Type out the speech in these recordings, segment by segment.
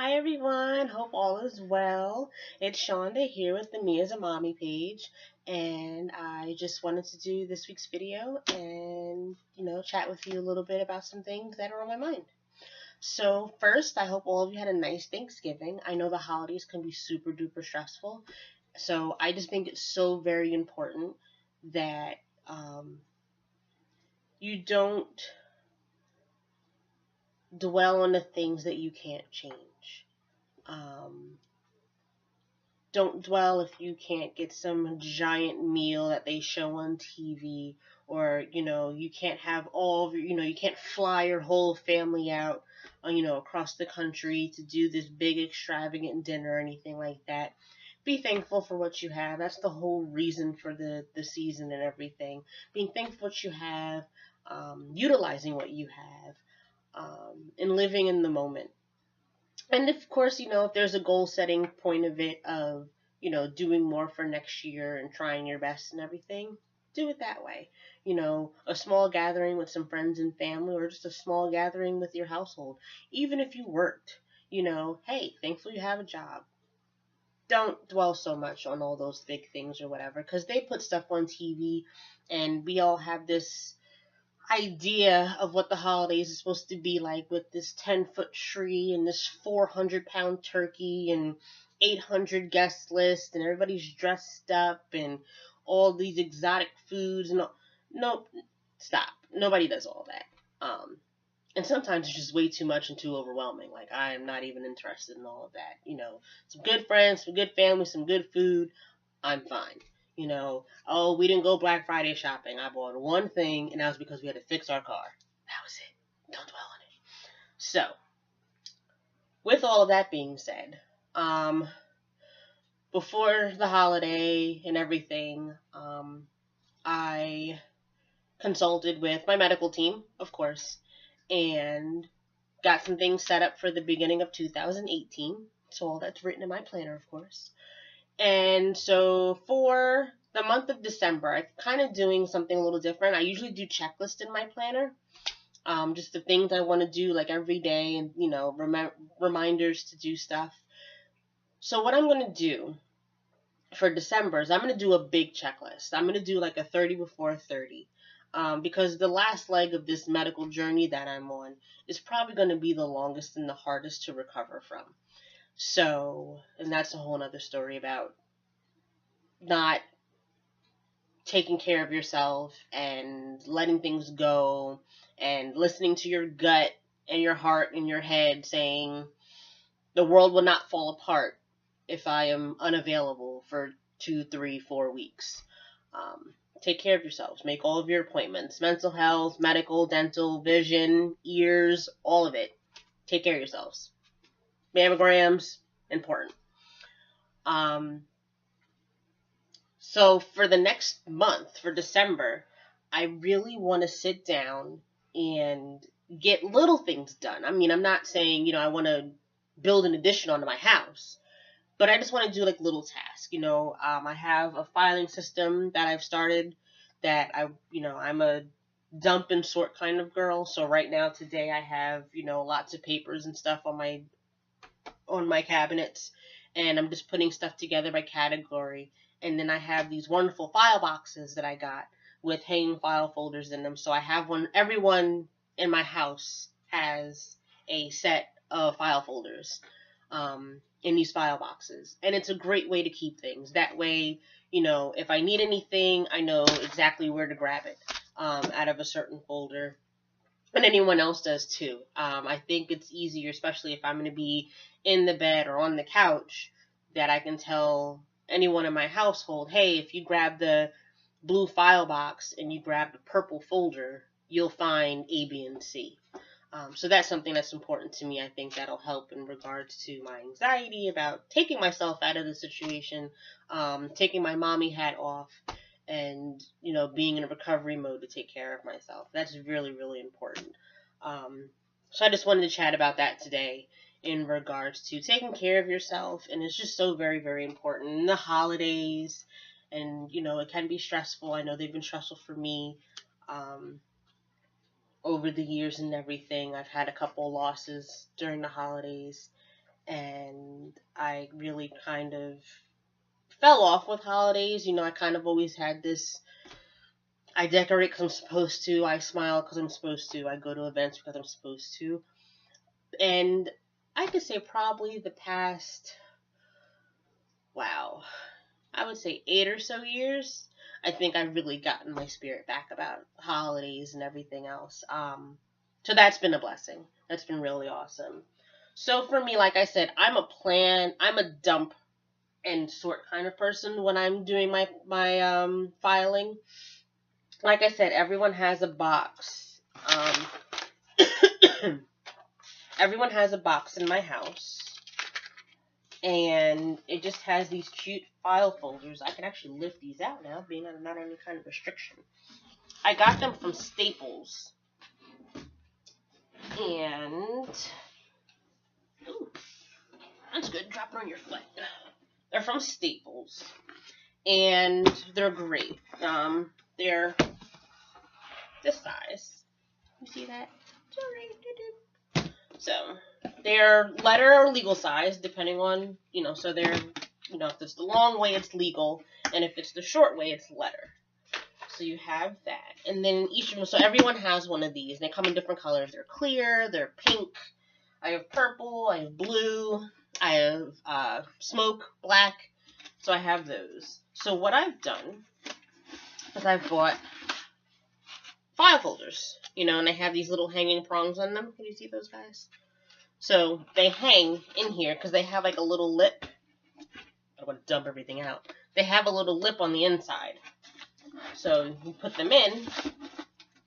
Hi everyone, hope all is well. It's Shonda here with the Me as a Mommy page, and I just wanted to do this week's video and, chat with you a little bit about some things that are on my mind. So, first, I hope all of you had a nice Thanksgiving. I know the holidays can be super duper stressful, so I just think it's so very important that you don't dwell on the things that you can't change. Um, don't dwell if you can't get some giant meal that they show on TV, or you can't have all of you can't fly your whole family out across the country to do this big extravagant dinner or anything like that. Be thankful for what you have. That's the whole reason for the season and everything. Being thankful for what you have, utilizing what you have, and living in the moment. And of course, if there's a goal setting point of it of, doing more for next year and trying your best and everything, do it that way. A small gathering with some friends and family, or just a small gathering with your household. Even if you worked, hey, thankfully you have a job. Don't dwell so much on all those big things or whatever, because they put stuff on TV and we all have this idea of what the holidays is supposed to be like, with this 10-foot tree and this 400-pound turkey and 800 guest list, and everybody's dressed up and all these exotic foods and all. Nope, stop. Nobody does all that. And sometimes it's just way too much and too overwhelming. Like, I am not even interested in all of that. Some good friends, some good family, some good food, I'm fine. Oh, we didn't go Black Friday shopping. I bought one thing, and that was because we had to fix our car. That was it. Don't dwell on it. So, with all of that being said, before the holiday and everything, I consulted with my medical team, of course, and got some things set up for the beginning of 2018. So all that's written in my planner, of course. And so for the month of December, I'm kind of doing something a little different. I usually do checklists in my planner, just the things I want to do like every day, and reminders to do stuff. So what I'm going to do for December is I'm going to do a big checklist. I'm going to do like a 30 before 30. Because the last leg of this medical journey that I'm on is probably going to be the longest and the hardest to recover from. So, and that's a whole other story about not taking care of yourself and letting things go and listening to your gut and your heart and your head saying the world will not fall apart if I am unavailable for 2, 3, 4 weeks. Take care of yourselves. Make all of your appointments. Mental health, medical, dental, vision, ears, all of it. Take care of yourselves. Mammograms, important. So for the next month, for December, I really want to sit down and get little things done. I mean, I'm not saying, I want to build an addition onto my house, but I just want to do like little tasks. I have a filing system that I've started that I'm a dump and sort kind of girl. So right now, today, I have, lots of papers and stuff on my cabinets, and I'm just putting stuff together by category. And then I have these wonderful file boxes that I got with hanging file folders in them. So I have one. Everyone in my house has a set of file folders in these file boxes, and it's a great way to keep things. That way, if I need anything, I know exactly where to grab it out of a certain folder. And anyone else does too. I think it's easier, especially if I'm going to be in the bed or on the couch, that I can tell anyone in my household, hey, if you grab the blue file box and you grab the purple folder, you'll find A, B, and C. So that's something that's important to me. I think that'll help in regards to my anxiety about taking myself out of the situation, taking my mommy hat off, and being in a recovery mode to take care of myself. That's really, really important. So I just wanted to chat about that today in regards to taking care of yourself, and it's just so very, very important in the holidays. And it can be stressful. I know they've been stressful for me over the years and everything. I've had a couple losses during the holidays, and I really kind of fell off with holidays. You know, I kind of always had this, I decorate because I'm supposed to, I smile because I'm supposed to, I go to events because I'm supposed to. And I could say probably the past, wow, I would say 8 or so years, I think I've really gotten my spirit back about holidays and everything else. So that's been a blessing. That's been really awesome. So for me, like I said, I'm a dump and sort kind of person when I'm doing my filing. Like I said, everyone has a box. Everyone has a box in my house, and it just has these cute file folders. I can actually lift these out now, being under not any kind of restriction. I got them from Staples, and ooh, that's good. Drop it on your foot. They're from Staples, and they're great. They're this size. You see that? So they're letter or legal size, depending on, so they're, if it's the long way, it's legal, and if it's the short way, it's letter. So you have that, and then each of them, so everyone has one of these, and they come in different colors. They're clear, they're pink, I have purple, I have blue, I have smoke, black, so I have those. So what I've done is I've bought file folders, and they have these little hanging prongs on them. Can you see those guys? So they hang in here because they have like a little lip. I want to dump everything out. They have a little lip on the inside. So you put them in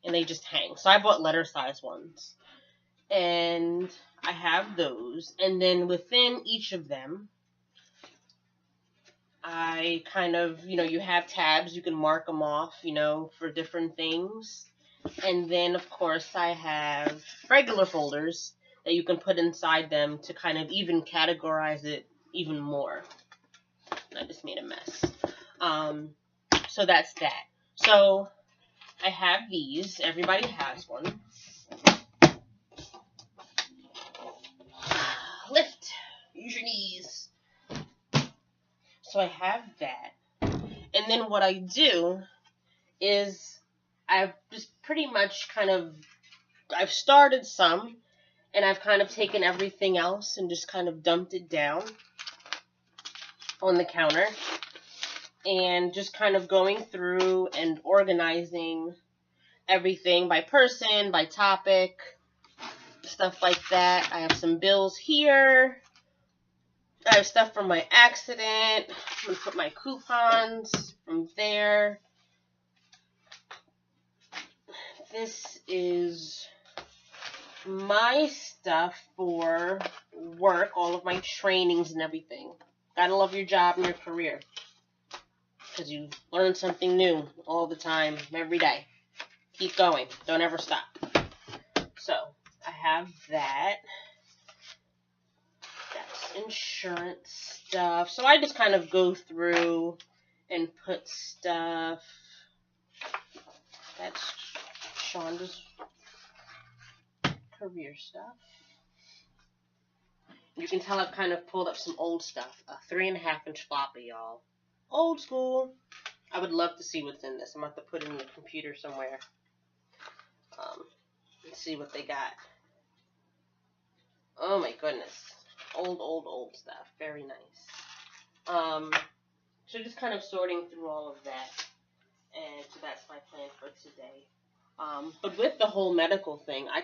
and they just hang. So I bought letter size ones. And I have those. And then within each of them, I kind of, you have tabs. You can mark them off, for different things. And then, of course, I have regular folders that you can put inside them to kind of even categorize it even more. I just made a mess. So that's that. So I have these. Everybody has one. Lift. Use your knees. So I have that. And then what I do is I've just pretty much I've started some, and I've kind of taken everything else and just kind of dumped it down on the counter, and just kind of going through and organizing everything by person, by topic, stuff like that. I have some bills here. I have stuff from my accident. I'm going to put my coupons from there. This is my stuff for work, all of my trainings and everything. Gotta love your job and your career, because you learn something new all the time, every day. Keep going. Don't ever stop. So, I have that. That's insurance stuff. So I just kind of go through and put stuff. That's Shonda's career stuff. You can tell I've kind of pulled up some old stuff. A 3.5-inch floppy, y'all. Old school. I would love to see what's in this. I'm going to have to put it in the computer somewhere. Let's see what they got. Oh my goodness. Old stuff. Very nice. So just kind of sorting through all of that. And so that's my plan for today. But with the whole medical thing, I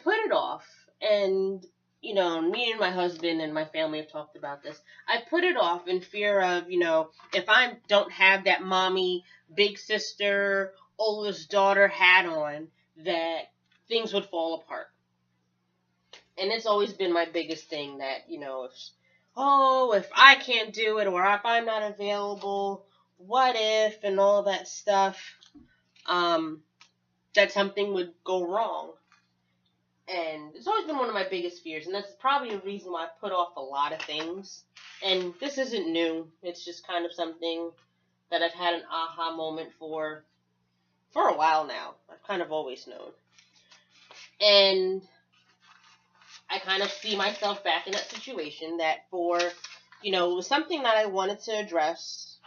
put it off, and me and my husband and my family have talked about this. I put it off in fear of, if I don't have that mommy, big sister, oldest daughter hat on, that things would fall apart. And it's always been my biggest thing that, if I can't do it, or if I'm not available, what if, and all that stuff, that something would go wrong. And it's always been one of my biggest fears, and that's probably a reason why I put off a lot of things. And this isn't new. It's just kind of something that I've had an aha moment for a while now. I've kind of always known. And I kind of see myself back in that situation that for, you know, it was something that I wanted to address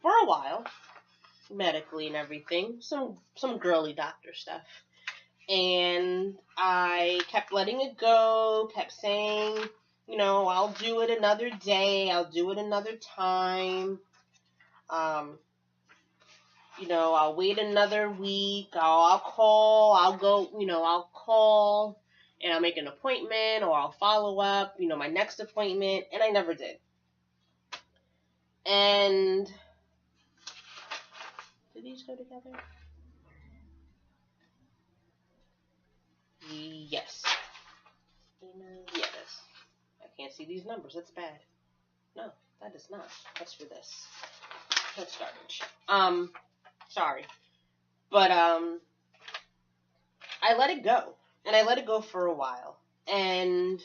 for a while, medically and everything, some girly doctor stuff. And I kept letting it go, kept saying, you know, I'll do it another day, I'll do it another time. You know, I'll wait another week, I'll call, I'll go, you know, I'll call and I'll make an appointment or I'll follow up, you know, my next appointment, and I never did. And did these go together? Yes. Yes. I can't see these numbers. That's bad. No, that is not. That's for this. That's garbage. Sorry. But, I let it go. And I let it go for a while. And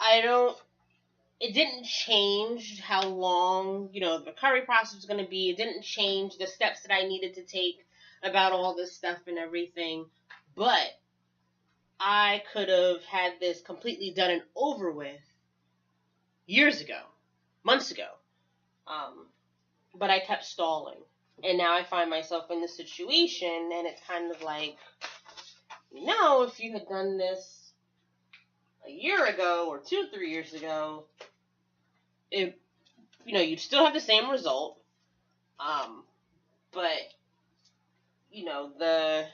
it didn't change how long, you know, the recovery process was going to be. It didn't change the steps that I needed to take about all this stuff and everything. But I could have had this completely done and over with years ago, months ago. But I kept stalling. And now I find myself in this situation, and it's kind of like, you know, if you had done this a year ago or 2-3 years ago, you know, you'd still have the same result. But, you know, the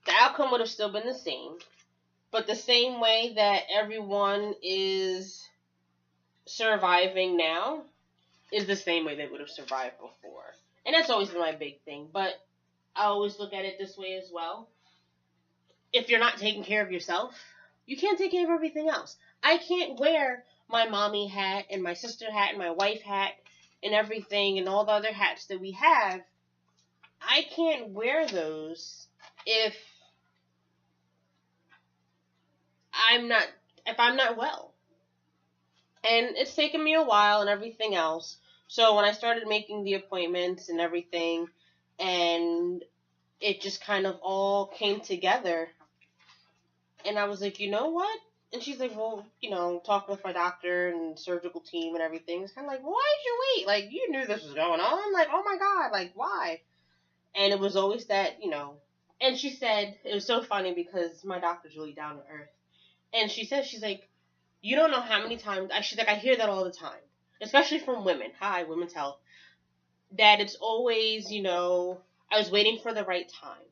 outcome would have still been the same. But the same way that everyone is surviving now is the same way they would have survived before. And that's always been my big thing. But I always look at it this way as well. If you're not taking care of yourself, you can't take care of everything else. I can't wear my mommy hat and my sister hat and my wife hat and everything and all the other hats that we have. I can't wear those if I'm not well. And it's taken me a while and everything else. So when I started making the appointments and everything, and it just kind of all came together, and I was like, you know what? And she's like, well, you know, talking with my doctor and surgical team and everything, it's kind of like, well, why did you wait? Like, you knew this was going on. Like, oh my God, like, why? And it was always that, you know, and she said, it was so funny because my doctor's really down to earth. And she said, she's like, you don't know how many times, she's like, I hear that all the time, especially from women. Hi, Women's Health. That it's always, you know, I was waiting for the right time.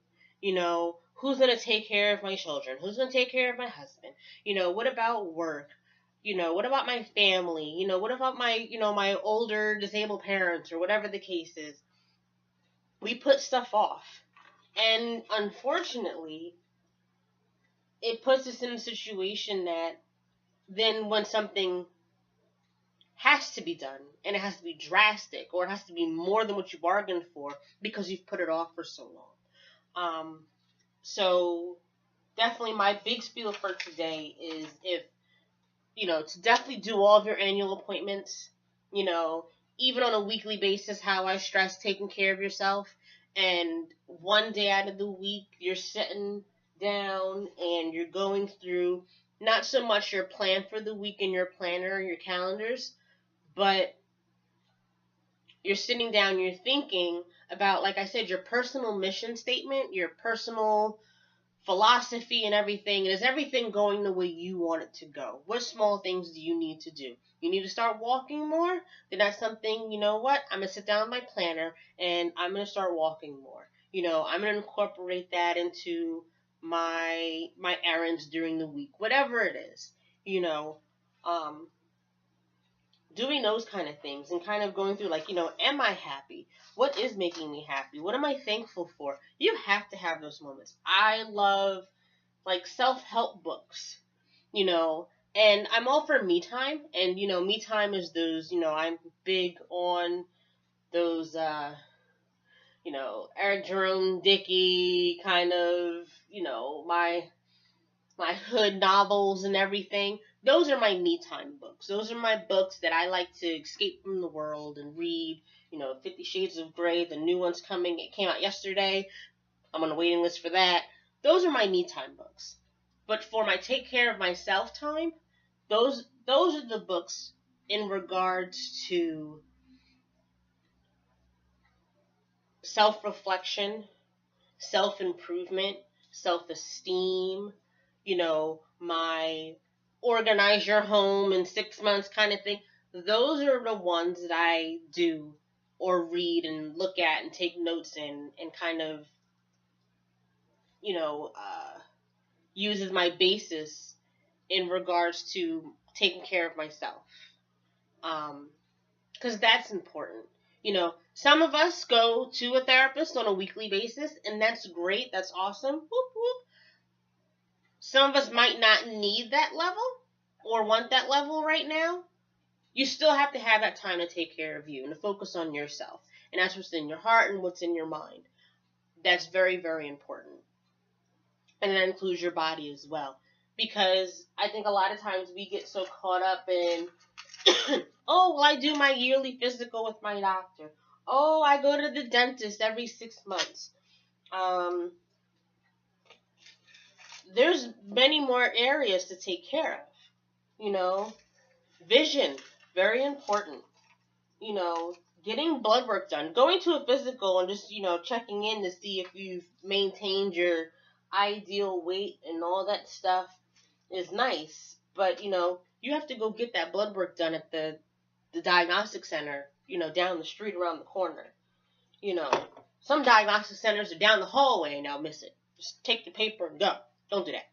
You know, who's going to take care of my children? Who's going to take care of my husband? You know, what about work? You know, what about my family? You know, what about my, you know, my older disabled parents or whatever the case is? We put stuff off. And unfortunately, it puts us in a situation that then when something has to be done, and it has to be drastic, or it has to be more than what you bargained for because you've put it off for so long. So definitely my big spiel for today is, if, you know, to definitely do all of your annual appointments, you know, even on a weekly basis, how I stress taking care of yourself. And one day out of the week, you're sitting down and you're going through not so much your plan for the week in your planner or your calendars, but you're sitting down, you're thinking about, like I said, your personal mission statement, your personal philosophy and everything. And is everything going the way you want it to go? What small things do you need to do? You need to start walking more? Then that's something, you know what? I'm going to sit down with my planner and I'm going to start walking more. You know, I'm going to incorporate that into my errands during the week, whatever it is, you know, doing those kind of things and kind of going through, like, you know, am I happy? What is making me happy? What am I thankful for? You have to have those moments. I love, like, self-help books, you know, and I'm all for me time. And, you know, me time is those, you know, I'm big on those, you know, Eric Jerome Dickey kind of, you know, my hood novels and everything. Those are my me time books. Those are my books that I like to escape from the world and read. You know, 50 Shades of Grey, the new one's coming. It came out yesterday. I'm on a waiting list for that. Those are my me time books. But for my take care of myself time, those are the books in regards to self-reflection, self-improvement, self-esteem, my organize your home in 6 months kind of thing. Those are the ones that I do or read and look at and take notes in and kind of, use as my basis in regards to taking care of myself. Because that's important. Some of us go to a therapist on a weekly basis, and that's great. That's awesome. Whoop, whoop. Some of us might not need that level or want that level right now. You still have to have that time to take care of you and to focus on yourself. And that's what's in your heart and what's in your mind. That's very, very important. And that includes your body as well. Because I think a lot of times we get so caught up in, oh, well, I do my yearly physical with my doctor. Oh, I go to the dentist every 6 months. There's many more areas to take care of. Vision, very important. Getting blood work done. Going to a physical and just, checking in to see if you've maintained your ideal weight and all that stuff is nice. But, you have to go get that blood work done at the diagnostic center, down the street around the corner. Some diagnostic centers are down the hallway and I'll miss it. Just take the paper and go. Don't do that.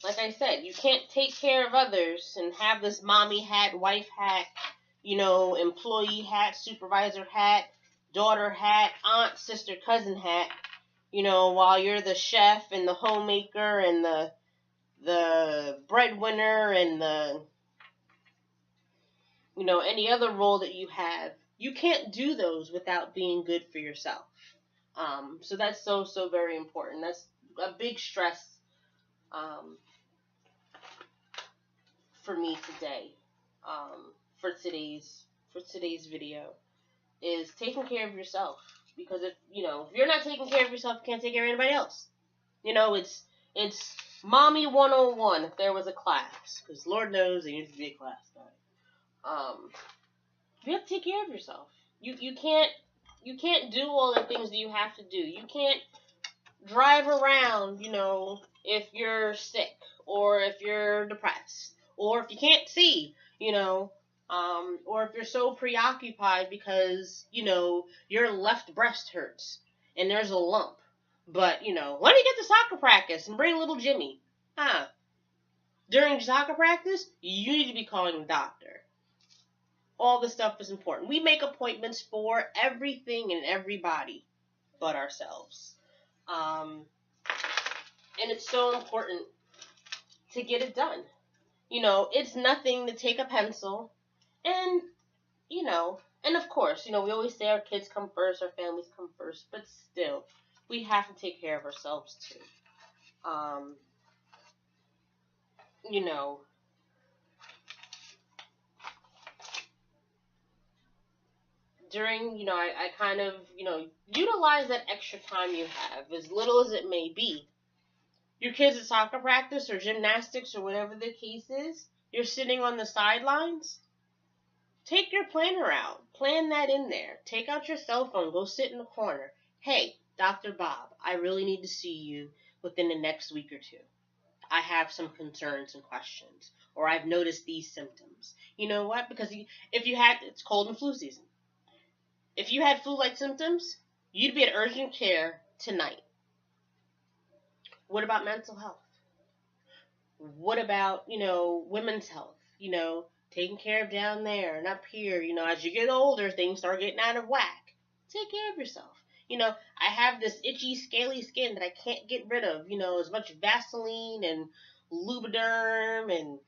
Like I said, you can't take care of others and have this mommy hat, wife hat, employee hat, supervisor hat, daughter hat, aunt, sister, cousin hat, while you're the chef and the homemaker and the breadwinner and the, any other role that you have. You can't do those without being good for yourself. So that's so, so very important. That's a big stress, for me today, for today's video, is taking care of yourself. Because if you're not taking care of yourself, you can't take care of anybody else. It's mommy 101 if there was a class, because Lord knows there needs to be a class. You have to take care of yourself. You can't do all the things that you have to do. You can't drive around, if you're sick or if you're depressed or if you can't see, or if you're so preoccupied because, your left breast hurts and there's a lump. But, let me get to soccer practice and bring little Jimmy. During soccer practice, you need to be calling the doctor. All this stuff is important. We make appointments for everything and everybody but ourselves. And it's so important to get it done. It's nothing to take a pencil and, and of course, we always say our kids come first, our families come first, but still, we have to take care of ourselves too. During, I kind of, utilize that extra time you have, as little as it may be. Your kids at soccer practice or gymnastics or whatever the case is, you're sitting on the sidelines. Take your planner out. Plan that in there. Take out your cell phone. Go sit in the corner. Hey, Dr. Bob, I really need to see you within the next week or two. I have some concerns and questions. Or I've noticed these symptoms. You know what? Because it's cold and flu season. If you had flu-like symptoms, you'd be at urgent care tonight. What about mental health? What about, women's health? Taking care of down there and up here. As you get older, things start getting out of whack. Take care of yourself. I have this itchy, scaly skin that I can't get rid of. As much Vaseline and Lubriderm and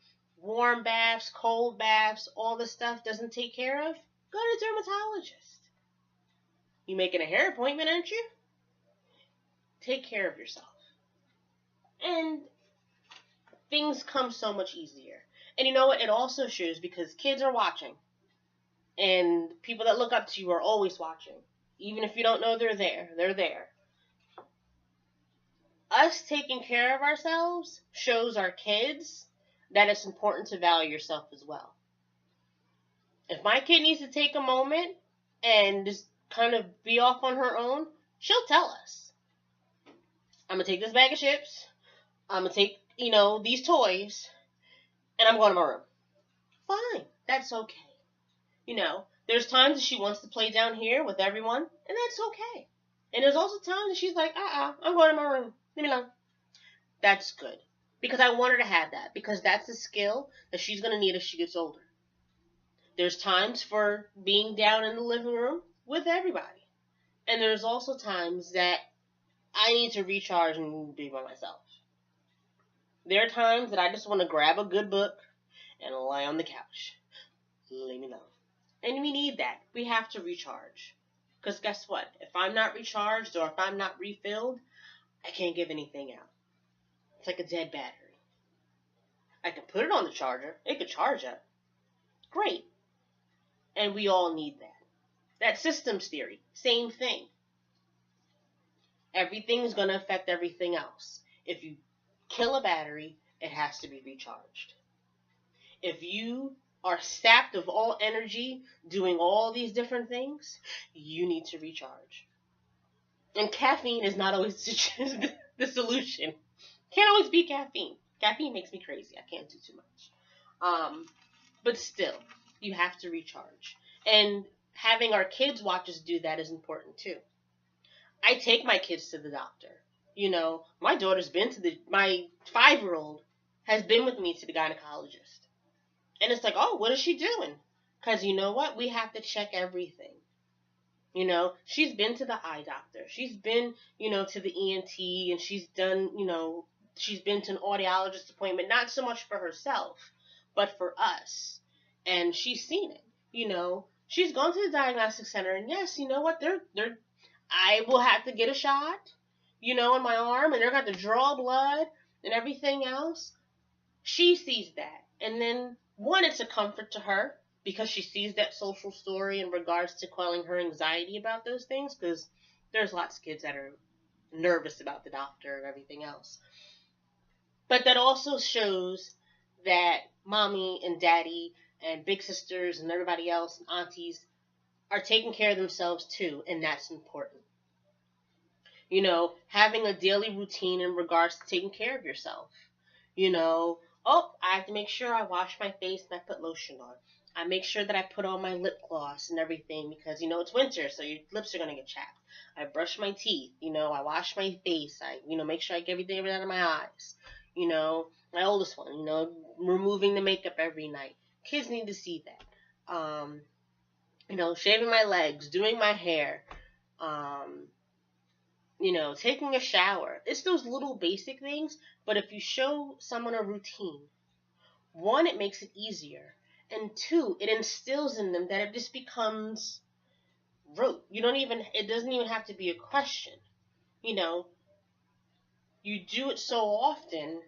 warm baths, cold baths, all this stuff doesn't take care of. Go to a dermatologist. You making a hair appointment, aren't you? Take care of yourself. And things come so much easier. And you know what? It also shows because kids are watching. And people that look up to you are always watching. Even if you don't know they're there. They're there. us taking care of ourselves shows our kids that it's important to value yourself as well. If my kid needs to take a moment and just kind of be off on her own, she'll tell us. I'm going to take this bag of chips. I'm going to take, these toys, and I'm going to my room. Fine. That's okay. There's times that she wants to play down here with everyone, and that's okay. And there's also times that she's like, I'm going to my room. Leave me alone. That's good. Because I want her to have that. Because that's a skill that she's going to need as she gets older. There's times for being down in the living room with everybody. And there's also times that I need to recharge and be by myself. There are times that I just want to grab a good book and lie on the couch. Leave me alone. And we need that. We have to recharge. Because guess what? If I'm not recharged or if I'm not refilled, I can't give anything out. It's like a dead battery. I can put it on the charger. It could charge up. Great. And we all need that. That systems theory, same thing. Everything's going to affect everything else. If you kill a battery, it has to be recharged. If you are sapped of all energy doing all these different things, you need to recharge. And caffeine is not always the solution. Can't always be caffeine. Caffeine makes me crazy. I can't do too much. But still, you have to recharge. And having our kids watch us do that is important too. I take my kids to the doctor. My daughter's been my 5-year-old has been with me to the gynecologist. And it's like, oh, what is she doing? Because you know what? We have to check everything. She's been to the eye doctor. She's been, to the ENT, and she's done, she's been to an audiologist appointment, not so much for herself, but for us. And she's seen it. She's gone to the diagnostic center, and yes, you know what? I will have to get a shot, in my arm, and they're going to draw blood and everything else. She sees that. And then, one, it's a comfort to her because she sees that social story in regards to quelling her anxiety about those things, because there's lots of kids that are nervous about the doctor and everything else. But that also shows that mommy and daddy and big sisters and everybody else and aunties are taking care of themselves too, and that's important. Having a daily routine in regards to taking care of yourself. I have to make sure I wash my face and I put lotion on. I make sure that I put on my lip gloss and everything because, it's winter, so your lips are going to get chapped. I brush my teeth, I wash my face. I, make sure I get everything out of my eyes. My oldest one, removing the makeup every night. Kids need to see that. Shaving my legs, doing my hair, taking a shower. It's those little basic things, but if you show someone a routine, 1, it makes it easier, and 2, it instills in them that it just becomes rote. It doesn't even have to be a question. You do it so often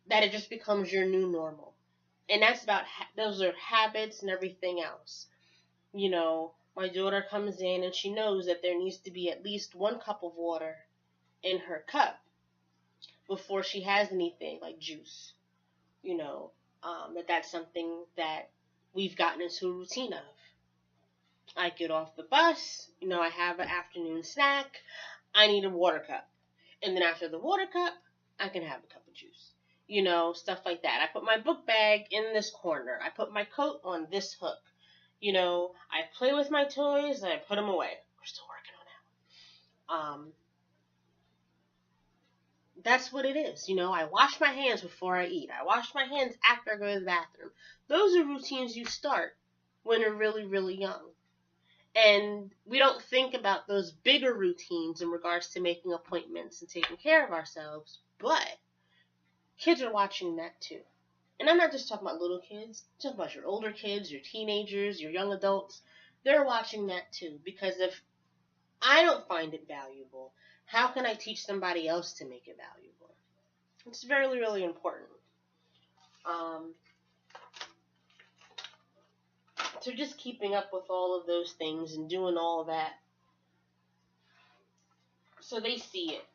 that it just becomes your new normal. And that's about, those are habits and everything else. My daughter comes in and she knows that there needs to be at least 1 cup of water in her cup before she has anything like juice. That's something that we've gotten into a routine of. I get off the bus, I have an afternoon snack, I need a water cup. And then after the water cup, I can have a cup of juice. Stuff like that. I put my book bag in this corner. I put my coat on this hook. I play with my toys and I put them away. We're still working on that. That's what it is. I wash my hands before I eat. I wash my hands after I go to the bathroom. Those are routines you start when you're really, really young. And we don't think about those bigger routines in regards to making appointments and taking care of ourselves, but kids are watching that too. And I'm not just talking about little kids. I'm talking about your older kids, your teenagers, your young adults. They're watching that too. Because if I don't find it valuable, how can I teach somebody else to make it valuable? It's really, really important. So just keeping up with all of those things and doing all of that so they see it.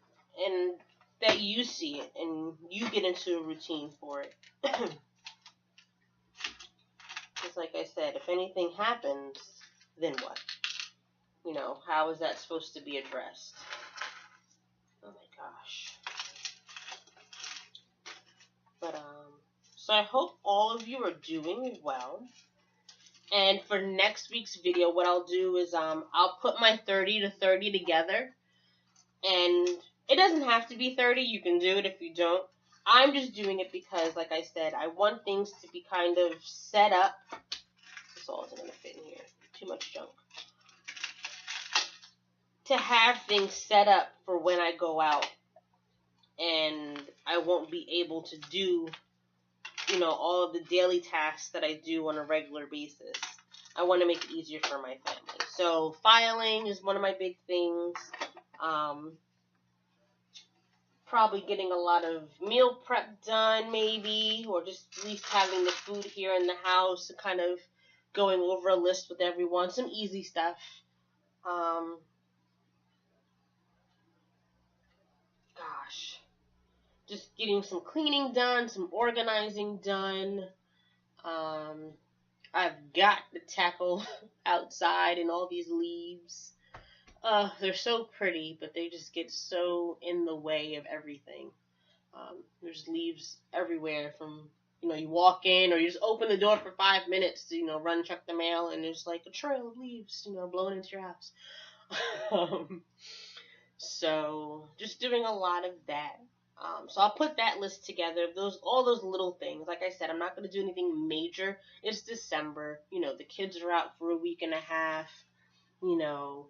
And that you see it and you get into a routine for it. Because like I said, if anything happens, then what? You know, how is that supposed to be addressed? Oh my gosh. But, so I hope all of you are doing well. And for next week's video, what I'll do is, I'll put my 30 to 30 together. And it doesn't have to be 30. You can do it if you don't. I'm just doing it because, like I said, I want things to be kind of set up. This all isn't going to fit in here. Too much junk. To have things set up for when I go out and I won't be able to do, you know, all of the daily tasks that I do on a regular basis. I want to make it easier for my family. So filing is one of my big things. Probably getting a lot of meal prep done, maybe, or just at least having the food here in the house and kind of going over a list with everyone. Some easy stuff. Gosh. Just getting some cleaning done, some organizing done. I've got to tackle outside and all these leaves. They're so pretty, but they just get so in the way of everything. There's leaves everywhere from, you know, you walk in or you just open the door for 5 minutes to, you know, run check the mail and there's like a trail of leaves, you know, blowing into your house. So just doing a lot of that. So I'll put that list together. All those little things. Like I said, I'm not going to do anything major. It's December. You know, the kids are out for a week and a half. You know,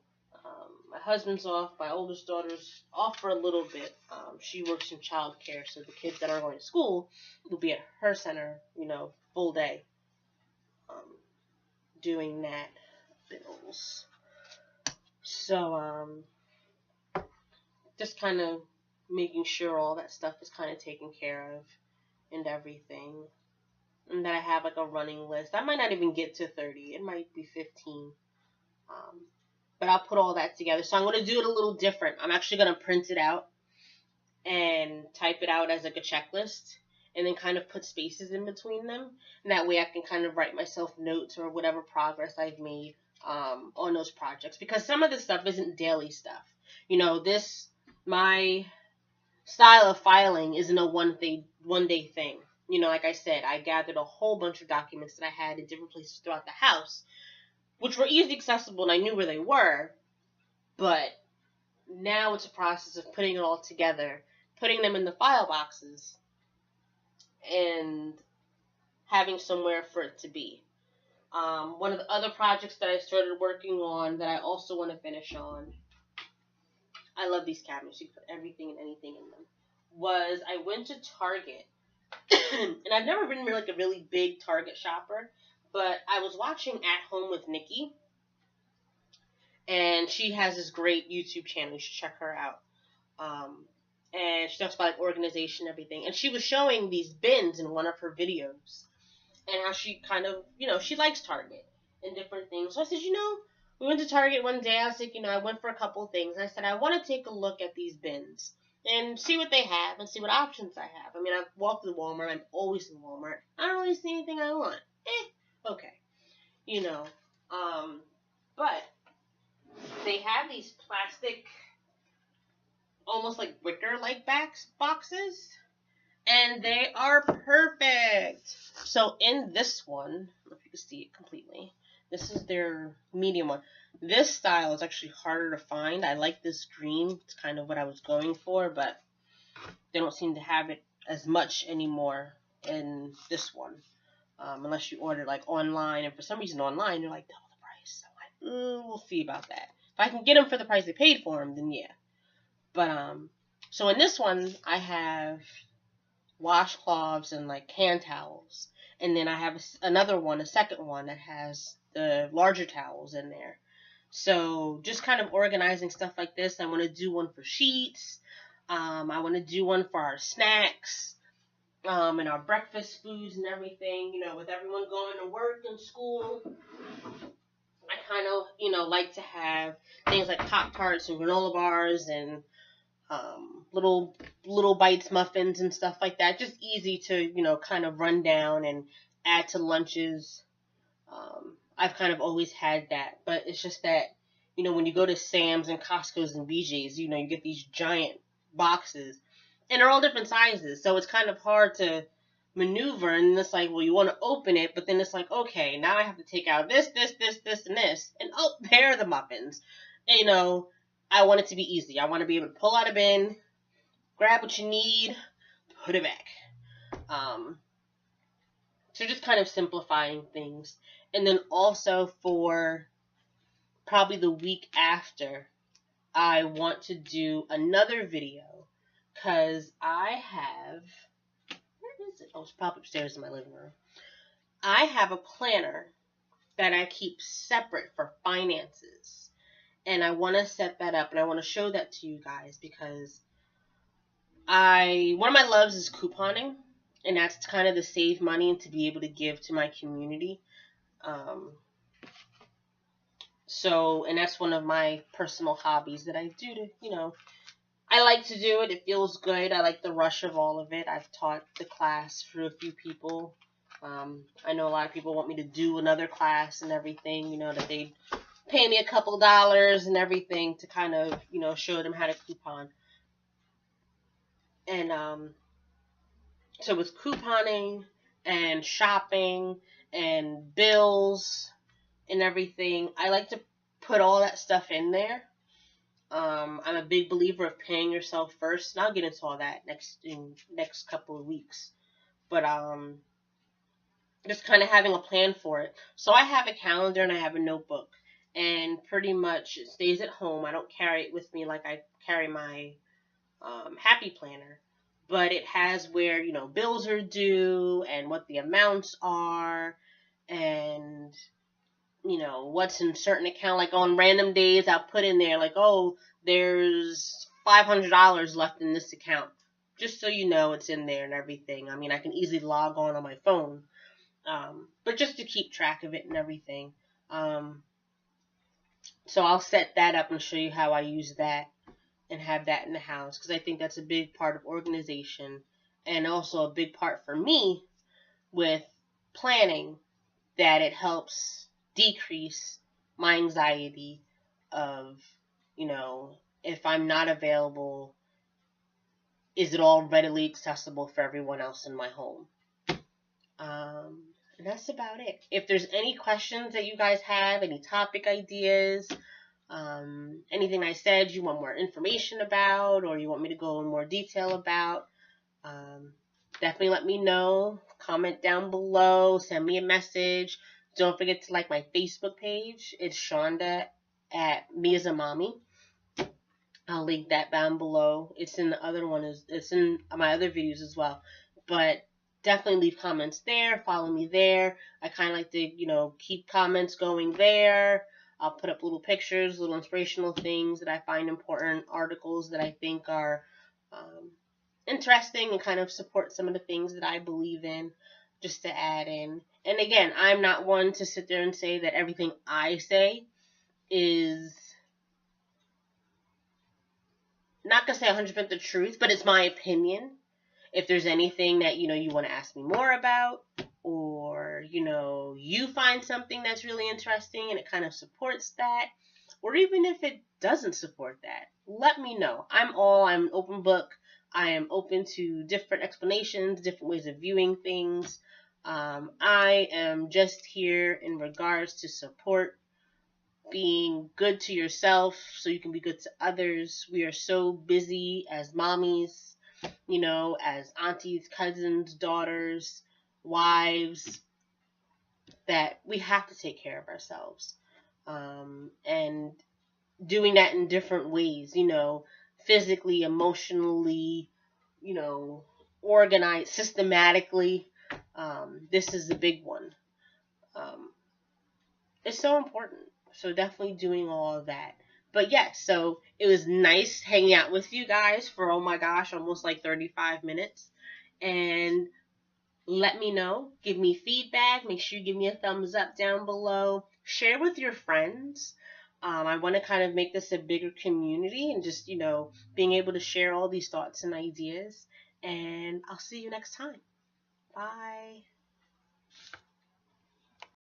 my husband's off. My oldest daughter's off for a little bit. She works in childcare, so the kids that are going to school will be at her center, you know, full day, doing that. Bills. So, just kind of making sure all that stuff is kind of taken care of and everything. And that I have like a running list. I might not even get to 30. It might be 15. But I'll put all that together. So I'm going to do it a little different. I'm actually going to print it out and type it out as like a checklist and then kind of put spaces in between them. And that way I can kind of write myself notes or whatever progress I've made on those projects. Because some of this stuff isn't daily stuff. You know, my style of filing isn't a one day thing. You know, like I said, I gathered a whole bunch of documents that I had in different places throughout the house, which were easily accessible and I knew where they were, but now it's a process of putting it all together, putting them in the file boxes, and having somewhere for it to be. One of the other projects that I started working on that I also want to finish on, I love these cabinets, you can put everything and anything in them, was I went to Target, and I've never been like a really big Target shopper, but I was watching At Home with Nikki, and she has this great YouTube channel. You should check her out. And she talks about like organization and everything. And she was showing these bins in one of her videos, and how she kind of, you know, she likes Target and different things. So I said, you know, we went to Target one day. I was like, you know, I went for a couple of things. And I said, I want to take a look at these bins and see what they have and see what options I have. I mean, I've walked in Walmart. I'm always in Walmart. I don't really see anything I want. Okay. You know, but they have these plastic, almost like wicker-like boxes, and they are perfect. So in this one, I don't know if you can see it completely, this is their medium one. This style is actually harder to find. I like this green. It's kind of what I was going for, but they don't seem to have it as much anymore in this one. Unless you order like online, and for some reason online they're like double the price. I'm like, we'll see about that. If I can get them for the price they paid for them, then yeah. But so in this one I have washcloths and like hand towels, and then I have another one, a second one that has the larger towels in there. So just kind of organizing stuff like this. I want to do one for sheets. I want to do one for our snacks. And our breakfast foods and everything, you know, with everyone going to work and school, I kind of, you know, like to have things like Pop-Tarts and granola bars and little bites muffins and stuff like that. Just easy to kind of run down and add to lunches. I've kind of always had that, but it's just that when you go to Sam's and Costco's and BJ's, you get these giant boxes, and they're all different sizes, so it's kind of hard to maneuver. And it's like, well, you want to open it, but then it's like, okay, now I have to take out this, and this, and oh, there are the muffins. And, I want it to be easy. I want to be able to pull out a bin, grab what you need, put it back. So just kind of simplifying things. And then also for probably the week after, I want to do another video because I have, where is it? Oh, it's probably upstairs in my living room. I have a planner that I keep separate for finances. And I want to set that up and I want to show that to you guys because one of my loves is couponing, and that's kind of to save money and to be able to give to my community. And that's one of my personal hobbies that I do to, I like to do it. It feels good. I like the rush of all of it. I've taught the class for a few people. I know a lot of people want me to do another class and everything, that they pay me a couple dollars and everything to kind of, show them how to coupon. And so with couponing and shopping and bills and everything, I like to put all that stuff in there. I'm a big believer of paying yourself first, and I'll get into all that next couple of weeks. But just kind of having a plan for it. So I have a calendar and I have a notebook, and pretty much it stays at home. I don't carry it with me like I carry my Happy Planner, but it has where bills are due and what the amounts are, and what's in certain account. Like on random days, I'll put in there like, oh, there's $500 left in this account, just so it's in there and everything. I mean, I can easily log on my phone, but just to keep track of it and everything. So I'll set that up and show you how I use that and have that in the house, because I think that's a big part of organization, and also a big part for me with planning, that it helps decrease my anxiety of, if I'm not available, is it all readily accessible for everyone else in my home? And that's about it. If there's any questions that you guys have, any topic ideas, anything I said you want more information about, or you want me to go in more detail about, definitely let me know. Comment down below, send me a message. Don't forget to like my Facebook page. It's Shonda at Me as a Mommy. I'll link that down below. It's in the other one. It's in my other videos as well. But definitely leave comments there. Follow me there. I kind of like to, keep comments going there. I'll put up little pictures, little inspirational things that I find important, articles that I think are interesting and kind of support some of the things that I believe in, just to add in. And again, I'm not one to sit there and say that everything I say is not going to say 100% the truth, but it's my opinion. If there's anything that, you want to ask me more about, or, you find something that's really interesting and it kind of supports that, or even if it doesn't support that, let me know. I'm an open book. I am open to different explanations, different ways of viewing things. I am just here in regards to support, being good to yourself so you can be good to others. We are so busy as mommies, as aunties, cousins, daughters, wives, that we have to take care of ourselves. And doing that in different ways, physically, emotionally, organized, systematically. This is a big one. It's so important. So definitely doing all of that. But yes, so it was nice hanging out with you guys for, oh my gosh, almost like 35 minutes. And let me know. Give me feedback. Make sure you give me a thumbs up down below. Share with your friends. I want to kind of make this a bigger community and just, being able to share all these thoughts and ideas. And I'll see you next time. Bye.